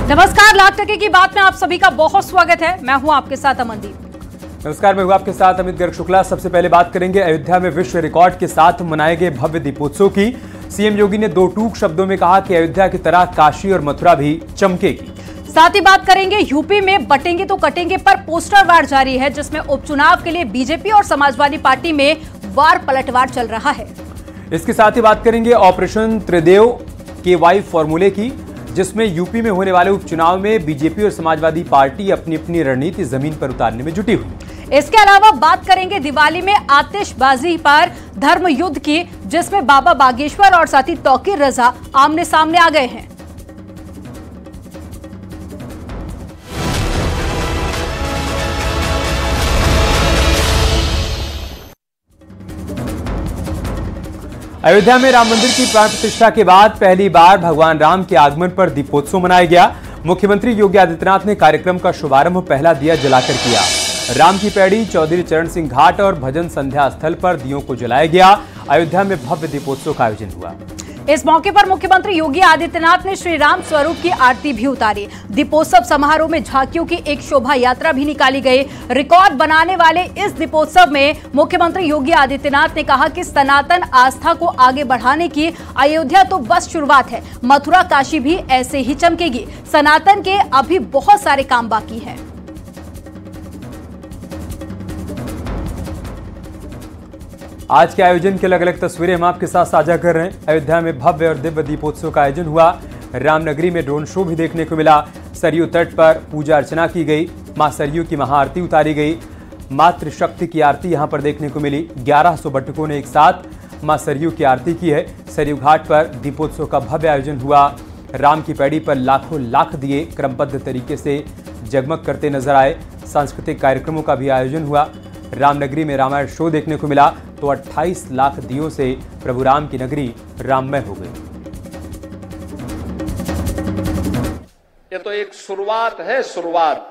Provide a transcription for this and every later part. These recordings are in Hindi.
नमस्कार, लाख टके की बात में आप सभी का बहुत स्वागत है। मैं हूं आपके साथ अमनदीप। नमस्कार, मैं हूं आपके साथ अमित गर्ग शुक्ला। सबसे पहले बात करेंगे अयोध्या में विश्व रिकॉर्ड के साथ मनाए गए भव्य दीपोत्सव की। सीएम योगी ने दो टूक शब्दों में कहा कि अयोध्या की तरह काशी और मथुरा भी चमकेगी। साथ ही बात करेंगे यूपी में बटेंगे तो कटेंगे पर पोस्टर वार जारी है, जिसमें उपचुनाव के लिए बीजेपी और समाजवादी पार्टी में वार पलटवार चल रहा है। इसके साथ ही बात करेंगे ऑपरेशन त्रिदेव के वाई फॉर्मूले की, जिसमें यूपी में होने वाले उपचुनाव में बीजेपी और समाजवादी पार्टी अपनी अपनी रणनीति जमीन पर उतारने में जुटी हुई। इसके अलावा बात करेंगे दिवाली में आतिशबाजी पर धर्म युद्ध की, जिसमें बाबा बागेश्वर और साथी तौकीर रजा आमने सामने आ गए हैं। अयोध्या में राम मंदिर की प्राण प्रतिष्ठा के बाद पहली बार भगवान राम के आगमन पर दीपोत्सव मनाया गया। मुख्यमंत्री योगी आदित्यनाथ ने कार्यक्रम का शुभारंभ पहला दिया जलाकर किया। राम की पैड़ी, चौधरी चरण सिंह घाट और भजन संध्या स्थल पर दियों को जलाया गया। अयोध्या में भव्य दीपोत्सव का आयोजन हुआ। इस मौके पर मुख्यमंत्री योगी आदित्यनाथ ने श्री राम स्वरूप की आरती भी उतारी। दीपोत्सव समारोह में झांकियों की एक शोभा यात्रा भी निकाली गई। रिकॉर्ड बनाने वाले इस दीपोत्सव में मुख्यमंत्री योगी आदित्यनाथ ने कहा कि सनातन आस्था को आगे बढ़ाने की अयोध्या तो बस शुरुआत है, मथुरा काशी भी ऐसे ही चमकेगी। सनातन के अभी बहुत सारे काम बाकी हैं। आज के आयोजन की अलग अलग तस्वीरें हम आपके साथ साझा कर रहे हैं। अयोध्या में भव्य और दिव्य दीपोत्सव का आयोजन हुआ। रामनगरी में ड्रोन शो भी देखने को मिला। सरयू तट पर पूजा अर्चना की गई। मां सरयू की महाआरती उतारी गई। मातृशक्ति की आरती यहां पर देखने को मिली। 1100 बटुकों ने एक साथ मां सरयू की आरती की है। सरयू घाट पर दीपोत्सव का भव्य आयोजन हुआ। राम की पैड़ी पर लाखों लाख दिए क्रमबद्ध तरीके से जगमग करते नजर आए। सांस्कृतिक कार्यक्रमों का भी आयोजन हुआ। रामनगरी में रामायण शो देखने को मिला तो 28 लाख दियों से प्रभु राम की नगरी राममय हो गई। ये तो एक शुरुआत है। शुरुआत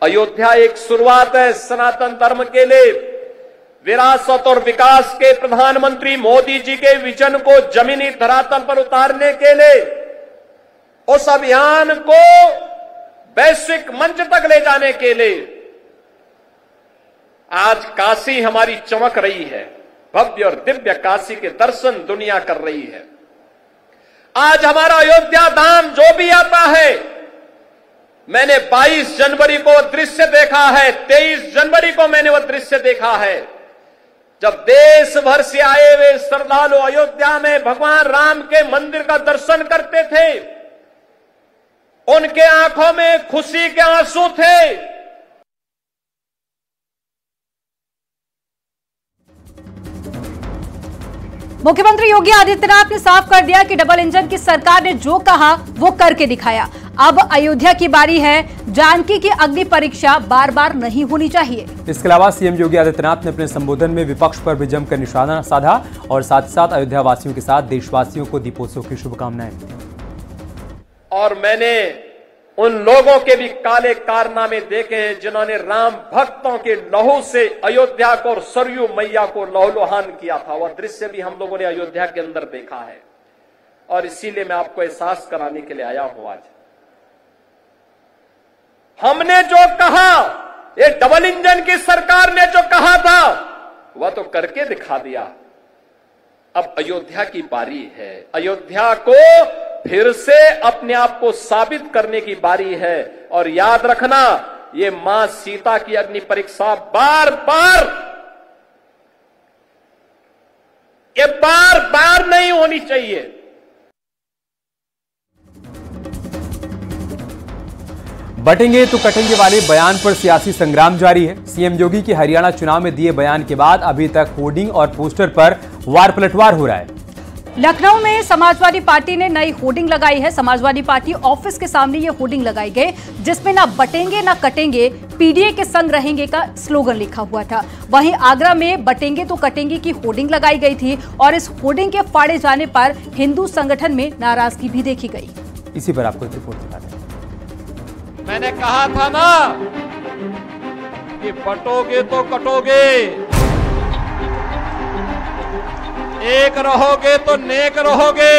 अयोध्या एक शुरुआत है सनातन धर्म के लिए। विरासत और विकास के प्रधानमंत्री मोदी जी के विजन को जमीनी धरातल पर उतारने के लिए, उस अभियान को वैश्विक मंच तक ले जाने के लिए आज काशी हमारी चमक रही है। भव्य और दिव्य काशी के दर्शन दुनिया कर रही है। आज हमारा अयोध्या धाम जो भी आता है, मैंने 22 जनवरी को दृश्य देखा है, 23 जनवरी को मैंने वह दृश्य देखा है, जब देश भर से आए हुए श्रद्धालु अयोध्या में भगवान राम के मंदिर का दर्शन करते थे। उनके आंखों में खुशी के आंसू थे। मुख्यमंत्री योगी आदित्यनाथ ने साफ कर दिया कि डबल इंजन की सरकार ने जो कहा वो करके दिखाया। अब अयोध्या की बारी है। जानकी की अग्नि परीक्षा बार बार नहीं होनी चाहिए। इसके अलावा सीएम योगी आदित्यनाथ ने अपने संबोधन में विपक्ष पर भी जमकर निशाना साधा और साथ ही साथ अयोध्या वासियों के साथ देशवासियों को दीपोत्सव की शुभकामनाएं दी। और मैंने उन लोगों के भी काले कारनामे देखे हैं जिन्होंने राम भक्तों के लहू से अयोध्या को और सरयू मैया को लहूलुहान किया था। वह दृश्य भी हम लोगों ने अयोध्या के अंदर देखा है और इसीलिए मैं आपको एहसास कराने के लिए आया हूं। आज हमने जो कहा, ये डबल इंजन की सरकार ने जो कहा था वह तो करके दिखा दिया। अब अयोध्या की बारी है। अयोध्या को फिर से अपने आप को साबित करने की बारी है। और याद रखना, ये मां सीता की अग्नि परीक्षा बार बार नहीं होनी चाहिए। बटेंगे तो कटेंगे वाले बयान पर सियासी संग्राम जारी है। सीएम योगी के हरियाणा चुनाव में दिए बयान के बाद अभी तक होर्डिंग और पोस्टर पर वार पलटवार हो रहा है। लखनऊ में समाजवादी पार्टी ने नई होर्डिंग लगाई है। समाजवादी पार्टी ऑफिस के सामने ये होर्डिंग लगाई गई, जिसमें ना बटेंगे ना कटेंगे, पीडीए के संग रहेंगे का स्लोगन लिखा हुआ था। वहीं आगरा में बटेंगे तो कटेंगे की होर्डिंग लगाई गई थी और इस होर्डिंग के फाड़े जाने पर हिंदू संगठन में नाराजगी भी देखी गई। इसी पर आपको एक रिपोर्ट दिखाते हैं। मैंने कहा था ना कि बटोगे तो कटोगे, एक रहोगे तो नेक रहोगे।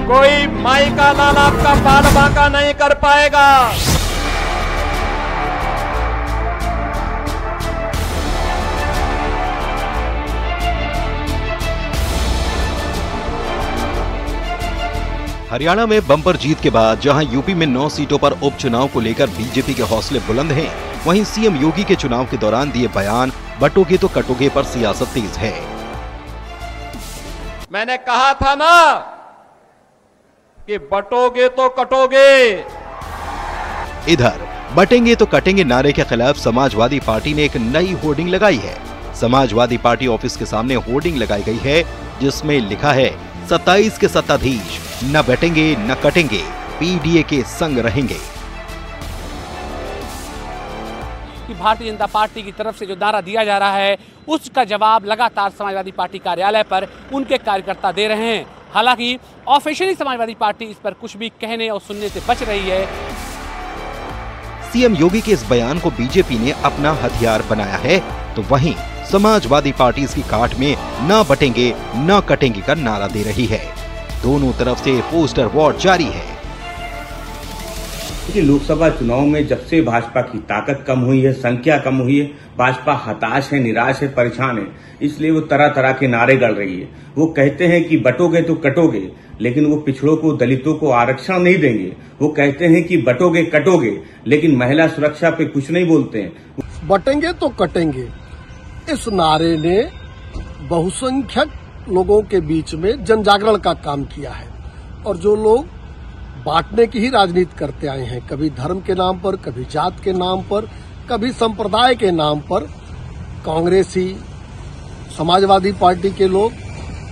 कोई माई का लाल आपका बाल बांका नहीं कर पाएगा। हरियाणा में बम्पर जीत के बाद जहां यूपी में 9 सीटों पर उपचुनाव को लेकर बीजेपी के हौसले बुलंद हैं, वहीं सीएम योगी के चुनाव के दौरान दिए बयान बटोगे तो कटोगे पर सियासत तेज है। मैंने कहा था ना कि बटोगे तो कटोगे। इधर बटेंगे तो कटेंगे नारे के खिलाफ समाजवादी पार्टी ने एक नई होर्डिंग लगाई है। समाजवादी पार्टी ऑफिस के सामने होर्डिंग लगाई गई है जिसमें लिखा है 27 के सत्ताधीश न बटेंगे न कटेंगे, पीडीए के संग रहेंगे। कि भारतीय जनता पार्टी की तरफ से जो नारा दिया जा रहा है उसका जवाब लगातार समाजवादी पार्टी कार्यालय पर उनके कार्यकर्ता दे रहे हैं। हालांकि ऑफिशियली समाजवादी पार्टी इस पर कुछ भी कहने और सुनने से बच रही है। सीएम योगी के इस बयान को बीजेपी ने अपना हथियार बनाया है, तो वहीं समाजवादी पार्टी इसकी काट में न बटेंगे न कटेंगे का नारा दे रही है। दोनों तरफ से पोस्टर वॉर जारी है। लोकसभा चुनाव में जब से भाजपा की ताकत कम हुई है, संख्या कम हुई है, भाजपा हताश है, निराश है, परेशान है, इसलिए वो तरह तरह के नारे गढ़ रही है। वो कहते हैं कि बटोगे तो कटोगे, लेकिन वो पिछड़ों को, दलितों को आरक्षण नहीं देंगे। वो कहते हैं कि बटोगे कटोगे, लेकिन महिला सुरक्षा पे कुछ नहीं बोलते हैं। बटेंगे तो कटेंगे, इस नारे ने बहुसंख्यक लोगों के बीच में जन जागरण का काम किया है। और जो लोग बांटने की ही राजनीति करते आए हैं, कभी धर्म के नाम पर, कभी जात के नाम पर, कभी संप्रदाय के नाम पर, कांग्रेसी, समाजवादी पार्टी के लोग,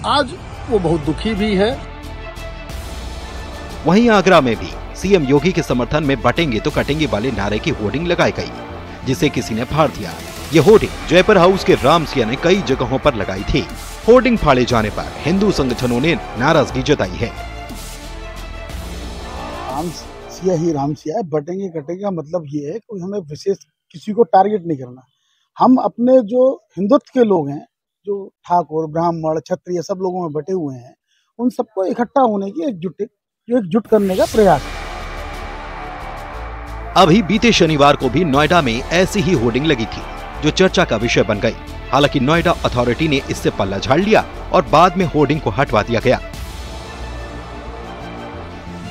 आज वो बहुत दुखी भी हैं। वहीं आगरा में भी सीएम योगी के समर्थन में बटेंगे तो कटेंगे वाले नारे की होर्डिंग लगाई गई, जिसे किसी ने फाड़ दिया। ये होर्डिंग जयपुर हाउस के राम सिया ने कई जगहों पर लगाई थी। होर्डिंग फाड़े जाने पर हिंदू संगठनों ने नाराजगी जताई है। राम सिया ही राम सिया है, बटेंगे कटेंगे का मतलब ये है कि हमें विशेष किसी को टारगेट नहीं करना। हम अपने जो हिंदुत्व के लोग हैं, जो ठाकुर, ब्राह्मण, क्षत्रिय सब लोगों में बटे हुए हैं, उन सबको इकट्ठा होने की एकजुट करने का प्रयास है। अभी बीते शनिवार को भी नोएडा में ऐसी ही होर्डिंग लगी थी जो चर्चा का विषय बन गई। हालांकि नोएडा अथॉरिटी ने इससे पल्ला झाड़ लिया और बाद में होर्डिंग को हटवा दिया गया।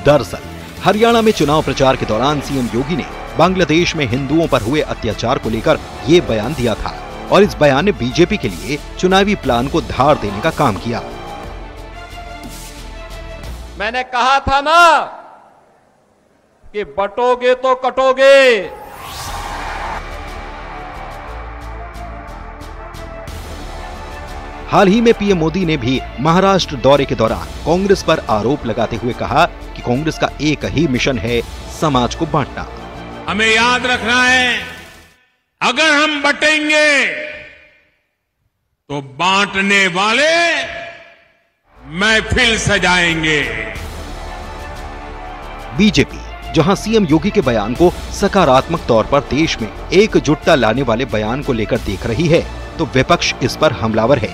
दरअसल हरियाणा में चुनाव प्रचार के दौरान सीएम योगी ने बांग्लादेश में हिंदुओं पर हुए अत्याचार को लेकर ये बयान दिया था और इस बयान ने बीजेपी के लिए चुनावी प्लान को धार देने का काम किया। मैंने कहा था ना कि बटोगे तो कटोगे। हाल ही में पीएम मोदी ने भी महाराष्ट्र दौरे के दौरान कांग्रेस पर आरोप लगाते हुए कहा कि कांग्रेस का एक ही मिशन है, समाज को बांटना। हमें याद रखना है, अगर हम बटेंगे तो बांटने वाले महफिल सजाएंगे। बीजेपी जहां सीएम योगी के बयान को सकारात्मक तौर पर देश में एकजुटता लाने वाले बयान को लेकर देख रही है, तो विपक्ष इस पर हमलावर है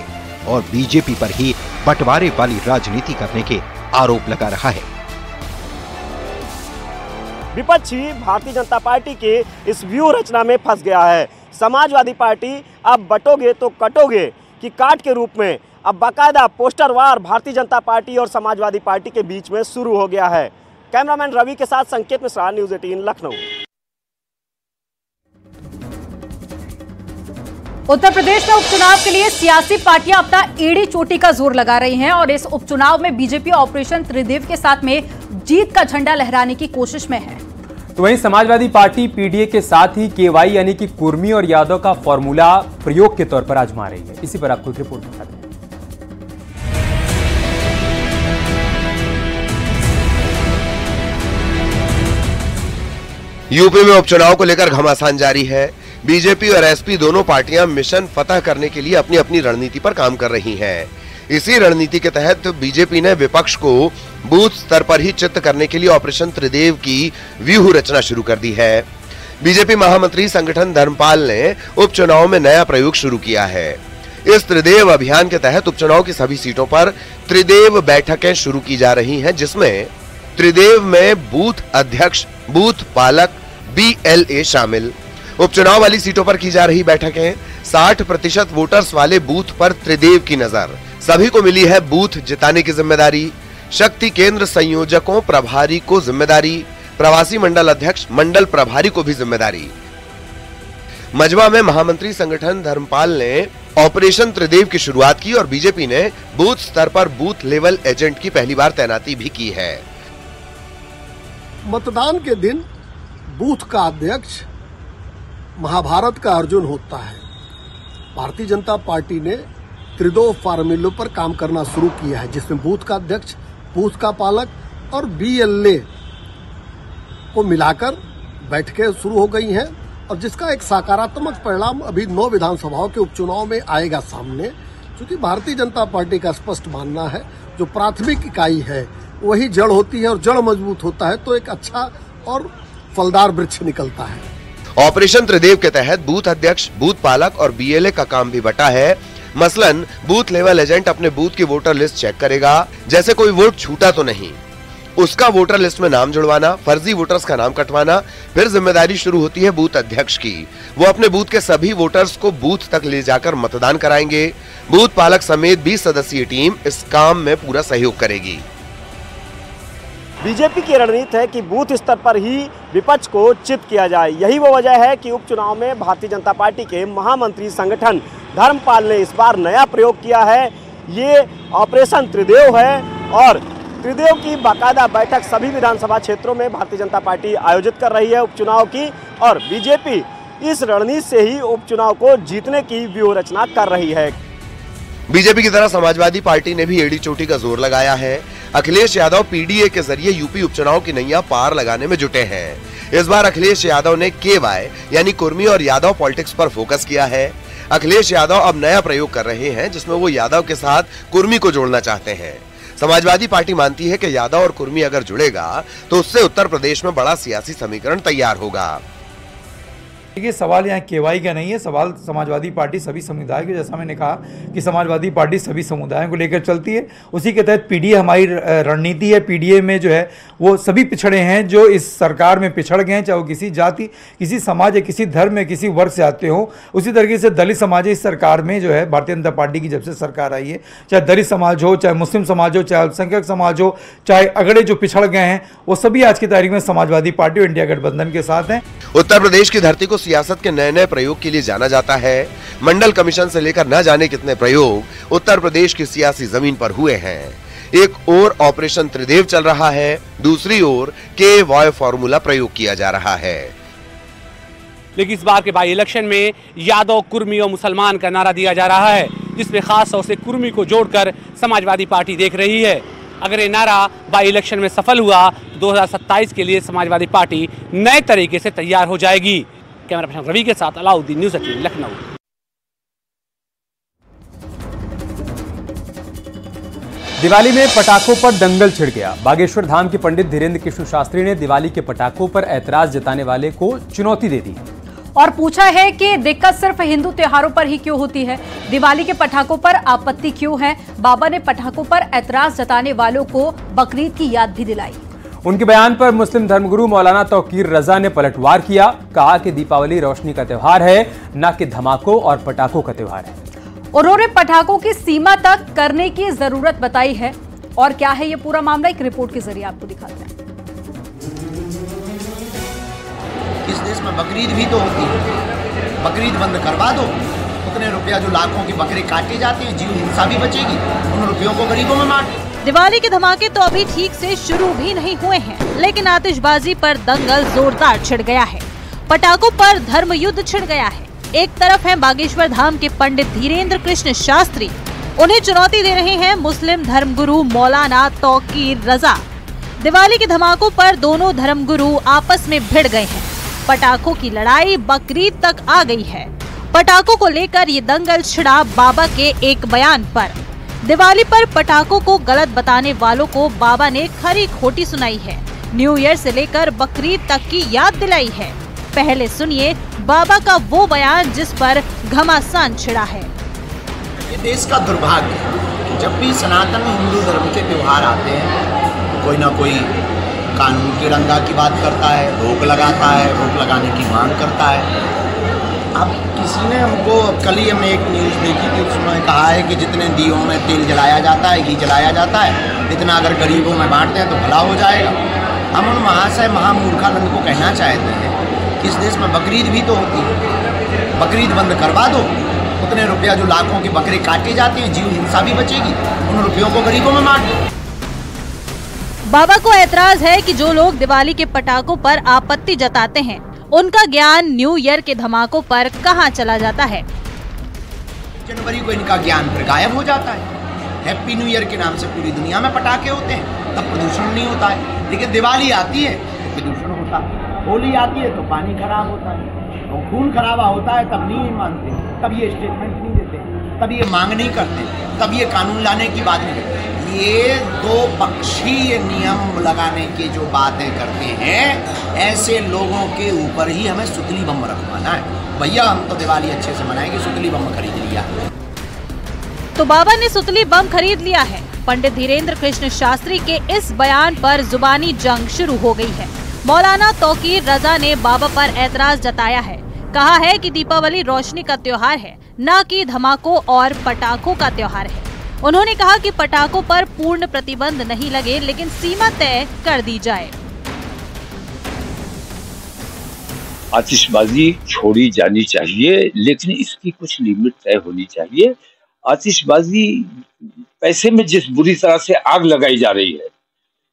और बीजेपी पर ही बंटवारे वाली राजनीति करने के आरोप लगा रहा है। विपक्षी भारतीय जनता पार्टी के इस व्यूह रचना में फंस गया है। समाजवादी पार्टी अब बटोगे तो कटोगे की काट के रूप में अब बाकायदा पोस्टर वार भारतीय जनता पार्टी और समाजवादी पार्टी के बीच में शुरू हो गया है। कैमरामैन रवि के साथ संकेत मिश्रा, न्यूज़ 18 लखनऊ। उत्तर प्रदेश में उपचुनाव के लिए सियासी पार्टियां अपना एड़ी चोटी का जोर लगा रही हैं और इस उपचुनाव में बीजेपी ऑपरेशन त्रिदेव के साथ में जीत का झंडा लहराने की कोशिश में है। तो वहीं समाजवादी पार्टी पीडीए के साथ ही केवाई यानी कि कुर्मी और यादव का फॉर्मूला प्रयोग के तौर पर आजमा रही है। इसी पर आपको एक रिपोर्ट दिखाते हैं। यूपी में उपचुनाव को लेकर घमासान जारी है। बीजेपी और एसपी दोनों पार्टियां मिशन फतह करने के लिए अपनी अपनी रणनीति पर काम कर रही हैं। इसी रणनीति के तहत बीजेपी ने विपक्ष को बूथ स्तर पर ही चित्त करने के लिए ऑपरेशन त्रिदेव की व्यूह रचना शुरू कर दी है। बीजेपी महामंत्री संगठन धर्मपाल ने उपचुनाव में नया प्रयोग शुरू किया है। इस त्रिदेव अभियान के तहत उपचुनाव की सभी सीटों पर त्रिदेव बैठकें शुरू की जा रही हैं, जिसमें त्रिदेव में बूथ अध्यक्ष, बूथ पालक, BLA शामिल। उपचुनाव वाली सीटों पर की जा रही बैठकें 60% वोटर्स वाले बूथ पर त्रिदेव की नजर। सभी को मिली है बूथ जिताने की जिम्मेदारी। शक्ति केंद्र संयोजकों, प्रभारी को जिम्मेदारी, प्रवासी मंडल अध्यक्ष, मंडल प्रभारी को भी जिम्मेदारी। मजवा में महामंत्री संगठन धर्मपाल ने ऑपरेशन त्रिदेव की शुरुआत की और बीजेपी ने बूथ स्तर पर बूथ लेवल एजेंट की पहली बार तैनाती भी की है। मतदान के दिन बूथ का अध्यक्ष महाभारत का अर्जुन होता है। भारतीय जनता पार्टी ने त्रिदेव फार्मूले पर काम करना शुरू किया है, जिसमें बूथ का अध्यक्ष, बूथ का पालक और BLA को मिलाकर बैठकें शुरू हो गई हैं और जिसका एक सकारात्मक परिणाम अभी 9 विधानसभाओं के उपचुनाव में आएगा सामने। क्योंकि भारतीय जनता पार्टी का स्पष्ट मानना है, जो प्राथमिक इकाई है वही जड़ होती है और जड़ मजबूत होता है तो एक अच्छा और फलदार वृक्ष निकलता है। ऑपरेशन त्रिदेव के तहत बूथ अध्यक्ष, बूथ पालक और BLA का काम भी बटा है। मसलन बूथ लेवल एजेंट अपने बूथ की वोटर लिस्ट चेक करेगा, जैसे कोई वोट छूटा तो नहीं, उसका वोटर लिस्ट में नाम जुड़वाना, फर्जी वोटर्स का नाम कटवाना। फिर जिम्मेदारी शुरू होती है बूथ अध्यक्ष की। वो अपने बूथ के सभी वोटर्स को बूथ तक ले जाकर मतदान कराएंगे। बूथ पालक समेत 20 सदस्यीय टीम इस काम में पूरा सहयोग करेगी। बीजेपी की रणनीति है कि बूथ स्तर पर ही विपक्ष को चित किया जाए। यही वो वजह है कि उपचुनाव में भारतीय जनता पार्टी के महामंत्री संगठन धर्मपाल ने इस बार नया प्रयोग किया है। ये ऑपरेशन त्रिदेव है और त्रिदेव की बाकायदा बैठक सभी विधानसभा क्षेत्रों में भारतीय जनता पार्टी आयोजित कर रही है उपचुनाव की, और बीजेपी इस रणनीति से ही उपचुनाव को जीतने की व्यूह रचना कर रही है। बीजेपी की तरह समाजवादी पार्टी ने भी एड़ी चोटी का जोर लगाया है। अखिलेश यादव PDA के जरिए यूपी उपचुनाव की नैया पार लगाने में जुटे हैं। इस बार अखिलेश यादव ने KY यानी कुर्मी और यादव पॉलिटिक्स पर फोकस किया है। अखिलेश यादव अब नया प्रयोग कर रहे हैं, जिसमें वो यादव के साथ कुर्मी को जोड़ना चाहते हैं। समाजवादी पार्टी मानती है कि यादव और कुर्मी अगर जुड़ेगा तो उससे उत्तर प्रदेश में बड़ा सियासी समीकरण तैयार होगा। देखिए, सवाल यहाँ KY का नहीं है, सवाल समाजवादी पार्टी सभी समुदाय के, जैसा मैंने कहा कि समाजवादी पार्टी सभी समुदायों को लेकर चलती है। उसी के तहत PDA हमारी रणनीति है। PDA में जो है वो सभी पिछड़े हैं जो इस सरकार में पिछड़ गए हैं, चाहे वो किसी जाति, किसी समाज या किसी धर्म या किसी वर्ग से आते हो। उसी तरीके से दलित समाज इस सरकार में जो है भारतीय जनता पार्टी की जब से सरकार आई है, चाहे दलित समाज हो, चाहे मुस्लिम समाज हो, चाहे अल्पसंख्यक समाज हो, चाहे अगड़े जो पिछड़ गए हैं, वो सभी आज की तारीख में समाजवादी पार्टी और इंडिया गठबंधन के साथ हैं। उत्तर प्रदेश की धरती को सियासत के नए नए प्रयोग के लिए जाना जाता है। मंडल कमीशन से लेकर न जाने कितने प्रयोग उत्तर प्रदेश की सियासी जमीन पर हुए हैं। एक ओर ऑपरेशन त्रिदेव चल रहा है, दूसरी ओर KY फॉर्मूला प्रयोग किया जा रहा है। लेकिन इस बार के बाई इलेक्शन में यादव, कुर्मी और मुसलमान का नारा दिया जा रहा है, जिसमें खास तौर से कुर्मी को जोड़कर समाजवादी पार्टी देख रही है। अगर ये नारा बाई इलेक्शन में सफल हुआ तो 2027 के लिए समाजवादी पार्टी नए तरीके से तैयार हो जाएगी। कैमरा पर्सन रवि के साथ अलाउद्दीन, न्यूज़ 18 लखनऊ। दिवाली में पटाखों पर दंगल छिड़ गया। बागेश्वर धाम के पंडित धीरेन्द्र कृष्ण शास्त्री ने दिवाली के पटाखों पर ऐतराज जताने वाले को चुनौती दे दी और पूछा है कि दिक्कत सिर्फ हिंदू त्योहारों पर ही क्यों होती है, दिवाली के पटाखों पर आपत्ति क्यों है। बाबा ने पटाखों पर ऐतराज जताने वालों को बकरीद की याद भी दिलाई। उनके बयान पर मुस्लिम धर्मगुरु मौलाना तौकीर रजा ने पलटवार किया। कहा कि दीपावली रोशनी का त्योहार है, न कि धमाकों और पटाखों का त्योहार है। उन्होंने पटाखों की सीमा तक करने की जरूरत बताई है। और क्या है ये पूरा मामला, एक रिपोर्ट के जरिए आपको दिखाते हैं। इस देश में बकरीद भी तो होती है, बकरीद बंद करवा दो, उतने रुपया जो लाखों की बकरे काटे जाते हैं, जीव हिंसा भी बचेगी, उन रुपयों को गरीबों में बांटे। दिवाली के धमाके तो अभी ठीक से शुरू भी नहीं हुए हैं, लेकिन आतिशबाजी पर दंगल जोरदार छिड़ गया है। पटाखों पर धर्म युद्ध छिड़ गया है। एक तरफ है बागेश्वर धाम के पंडित धीरेन्द्र कृष्ण शास्त्री, उन्हें चुनौती दे रहे हैं मुस्लिम धर्मगुरु मौलाना तौकीर रजा। दिवाली के धमाकों पर दोनों धर्मगुरु आपस में भिड़ गए हैं। पटाखों की लड़ाई बकरीद तक आ गई है। पटाखों को लेकर ये दंगल छिड़ा बाबा के एक बयान पर। दिवाली पर पटाखों को गलत बताने वालों को बाबा ने खरी खोटी सुनाई है। न्यू ईयर से लेकर बकरीद तक की याद दिलाई है। पहले सुनिए बाबा का वो बयान जिस पर घमासान छिड़ा है। ये देश का दुर्भाग्य है। जब भी सनातन हिंदू धर्म के त्यौहार आते हैं, कोई ना कोई कानून की रंगा की बात करता है, रोक लगाता है, रोक लगाने की मांग करता है। अब किसी ने हमको, कल ही हमने एक न्यूज़ देखी थी, उसमें कहा है कि जितने दियों में तेल जलाया जाता है, घी जलाया जाता है, इतना अगर गरीबों में बांटते हैं तो भला हो जाएगा। हम उन महाशय महामूर्खानंद को कहना चाहते हैं कि इस देश में बकरीद भी तो होती है, बकरीद बंद करवा दो। उतने रुपया जो लाखों के बकरे काटे जाते हैं, जीव हिंसा भी बचेगी, उन रुपयों को गरीबों में बांट दो। बाबा को ऐतराज है कि जो लोग दिवाली के पटाखों पर आपत्ति जताते हैं, उनका ज्ञान न्यू ईयर के धमाकों पर कहां चला जाता है। जनवरी को इनका ज्ञान फिर गायब हो जाता है। हैप्पी न्यू ईयर के नाम से पूरी दुनिया में पटाखे होते हैं, तब प्रदूषण नहीं होता है। लेकिन दिवाली आती है तो प्रदूषण होता है, होली आती है तो पानी खराब होता है, तो खून खराबा होता है तब नहीं मानते, तब ये स्टेटमेंट नहीं देते, तब ये मांग नहीं करते, तब ये कानून लाने की बात नहीं करते। ये दो पक्षीय नियम लगाने की जो बातें करते हैं, ऐसे लोगों के ऊपर ही हमें सुतली बम रखवाना है। भैया हम तो दिवाली अच्छे से मनाएंगे, सुतली बम खरीद लिया। तो बाबा ने सुतली बम खरीद लिया है। पंडित धीरेन्द्र कृष्ण शास्त्री के इस बयान पर जुबानी जंग शुरू हो गई है। मौलाना तौकीर रजा ने बाबा पर ऐतराज जताया है। कहा है कि दीपावली रोशनी का त्योहार है, न कि धमाकों और पटाखों का त्योहार है। उन्होंने कहा कि पटाखों पर पूर्ण प्रतिबंध नहीं लगे, लेकिन सीमा तय कर दी जाए। आतिशबाजी छोड़ी जानी चाहिए, लेकिन इसकी कुछ लिमिट तय होनी चाहिए। आतिशबाजी पैसे में जिस बुरी तरह से आग लगाई जा रही है,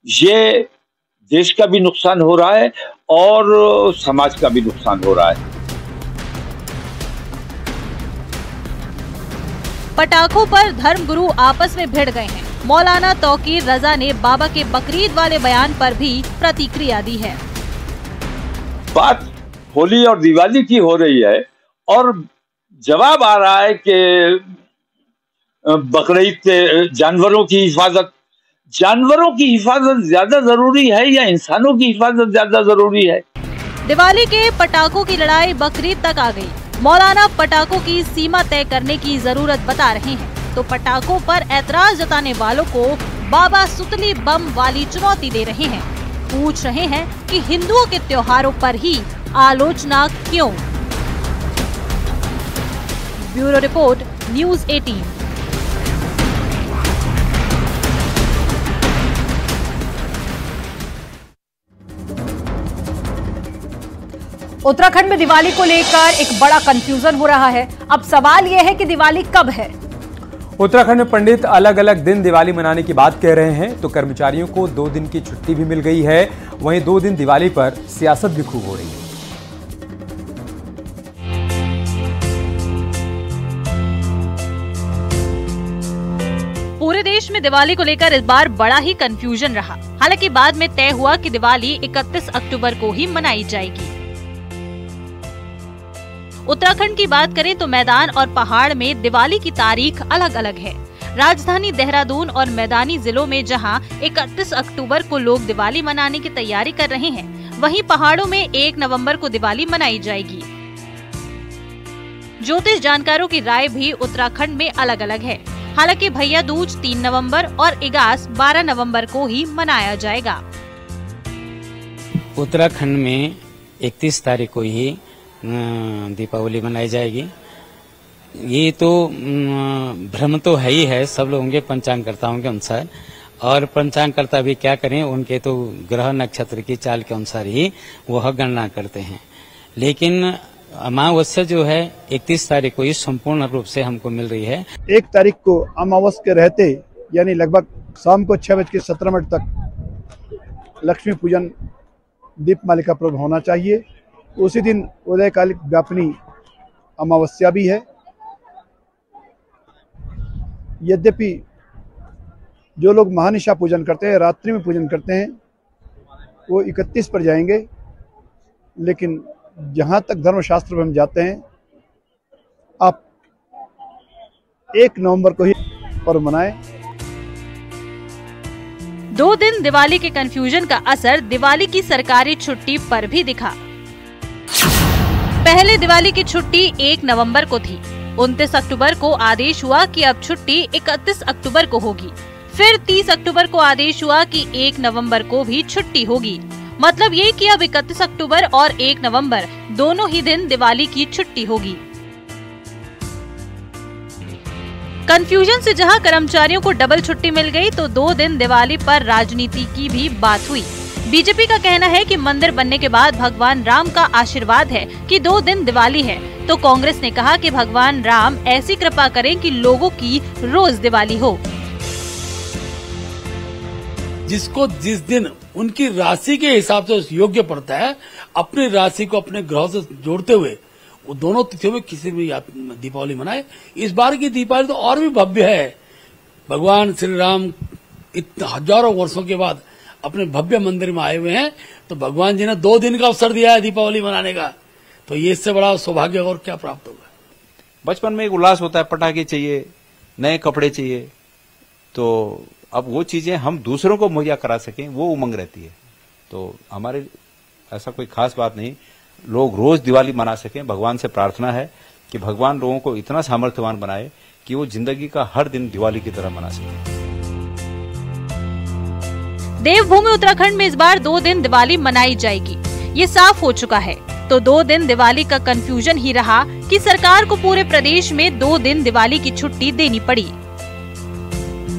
ये देश का भी नुकसान हो रहा है और समाज का भी नुकसान हो रहा है। पटाखों पर धर्मगुरु आपस में भिड़ गए हैं। मौलाना तौकीर रजा ने बाबा के बकरीद वाले बयान पर भी प्रतिक्रिया दी है। बात होली और दिवाली की हो रही है और जवाब आ रहा है कि बकरीद के जानवरों की हिफाजत ज्यादा जरूरी है या इंसानों की हिफाजत ज्यादा जरूरी है। दिवाली के पटाखों की लड़ाई बकरीद तक आ गई। मौलाना पटाखों की सीमा तय करने की जरूरत बता रहे हैं, तो पटाखों पर ऐतराज जताने वालों को बाबा सुतली बम वाली चुनौती दे रहे हैं। पूछ रहे हैं कि हिंदुओं के त्योहारों पर ही आलोचना क्यों। Bureau report, news 18। उत्तराखंड में दिवाली को लेकर एक बड़ा कंफ्यूजन हो रहा है। अब सवाल यह है कि दिवाली कब है। उत्तराखंड में पंडित अलग अलग दिन दिवाली मनाने की बात कह रहे हैं, तो कर्मचारियों को 2 दिन की छुट्टी भी मिल गई है। वहीं 2 दिन दिवाली पर सियासत भी खूब हो रही है। पूरे देश में दिवाली को लेकर इस बार बड़ा ही कंफ्यूजन रहा। हालांकि बाद में तय हुआ कि दिवाली 31 अक्टूबर को ही मनाई जाएगी। उत्तराखंड की बात करें तो मैदान और पहाड़ में दिवाली की तारीख अलग अलग है। राजधानी देहरादून और मैदानी जिलों में जहां 31 अक्टूबर को लोग दिवाली मनाने की तैयारी कर रहे हैं, वहीं पहाड़ों में 1 नवंबर को दिवाली मनाई जाएगी। ज्योतिष जानकारों की राय भी उत्तराखंड में अलग अलग है। हालांकि भैया दूज 3 नवंबर और इगास 12 नवंबर को ही मनाया जाएगा। उत्तराखंड में 31 तारीख को ही दीपावली मनाई जाएगी। ये तो भ्रम तो है ही है सब लोगों के पंचांगकर्ताओं के अनुसार, और पंचांगकर्ता भी क्या करें, उनके तो ग्रह नक्षत्र की चाल के अनुसार ही वह गणना करते हैं। लेकिन अमावस्या जो है 31 तारीख को ही संपूर्ण रूप से हमको मिल रही है। 1 तारीख को अमावस्या के रहते यानी लगभग शाम को 6:17 तक लक्ष्मी पूजन दीपमालिका पर्व होना चाहिए। उसी दिन उदयकालिक व्यापनी अमावस्या भी है। यद्यपि जो लोग महानिशा पूजन करते हैं, रात्रि में पूजन करते हैं, वो 31 पर जाएंगे। लेकिन जहाँ तक धर्मशास्त्र में हम जाते हैं, आप 1 नवंबर को ही पर्व मनाएं। 2 दिन दिवाली के कंफ्यूजन का असर दिवाली की सरकारी छुट्टी पर भी दिखा। पहले दिवाली की छुट्टी 1 नवंबर को थी, 29 अक्टूबर को आदेश हुआ कि अब छुट्टी 31 अक्टूबर को होगी। फिर 30 अक्टूबर को आदेश हुआ कि 1 नवंबर को भी छुट्टी होगी। मतलब ये कि अब 31 अक्टूबर और 1 नवंबर दोनों ही दिन दिवाली की छुट्टी होगी। कंफ्यूजन से जहां कर्मचारियों को डबल छुट्टी मिल गई, तो 2 दिन दिवाली पर राजनीति की भी बात हुई। बीजेपी का कहना है कि मंदिर बनने के बाद भगवान राम का आशीर्वाद है कि 2 दिन दिवाली है, तो कांग्रेस ने कहा कि भगवान राम ऐसी कृपा करें कि लोगों की रोज दिवाली हो। जिसको जिस दिन उनकी राशि के हिसाब से योग्य पड़ता है, अपनी राशि को अपने ग्रहों से जोड़ते हुए वो दोनों तिथियों में किसी भी दीपावली मनाए। इस बार की दीपावली तो और भी भव्य है। भगवान श्री राम इतने हजारों वर्षों के बाद अपने भव्य मंदिर में आए हुए हैं, तो भगवान जी ने 2 दिन का अवसर दिया है दीपावली मनाने का, तो ये इससे बड़ा सौभाग्य और क्या प्राप्त होगा। बचपन में एक उल्लास होता है, पटाखे चाहिए, नए कपड़े चाहिए, तो अब वो चीजें हम दूसरों को मुहैया करा सकें, वो उमंग रहती है। तो हमारे ऐसा कोई खास बात नहीं, लोग रोज दिवाली मना सकें। भगवान से प्रार्थना है कि भगवान लोगों को इतना सामर्थ्यवान बनाए कि वो जिंदगी का हर दिन दिवाली की तरह मना सकें। देवभूमि उत्तराखंड में इस बार 2 दिन दिवाली मनाई जाएगी, ये साफ हो चुका है। तो 2 दिन दिवाली का कंफ्यूजन ही रहा कि सरकार को पूरे प्रदेश में 2 दिन दिवाली की छुट्टी देनी पड़ी।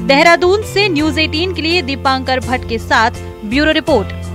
देहरादून से न्यूज़ 18 के लिए दीपांकर भट्ट के साथ ब्यूरो रिपोर्ट।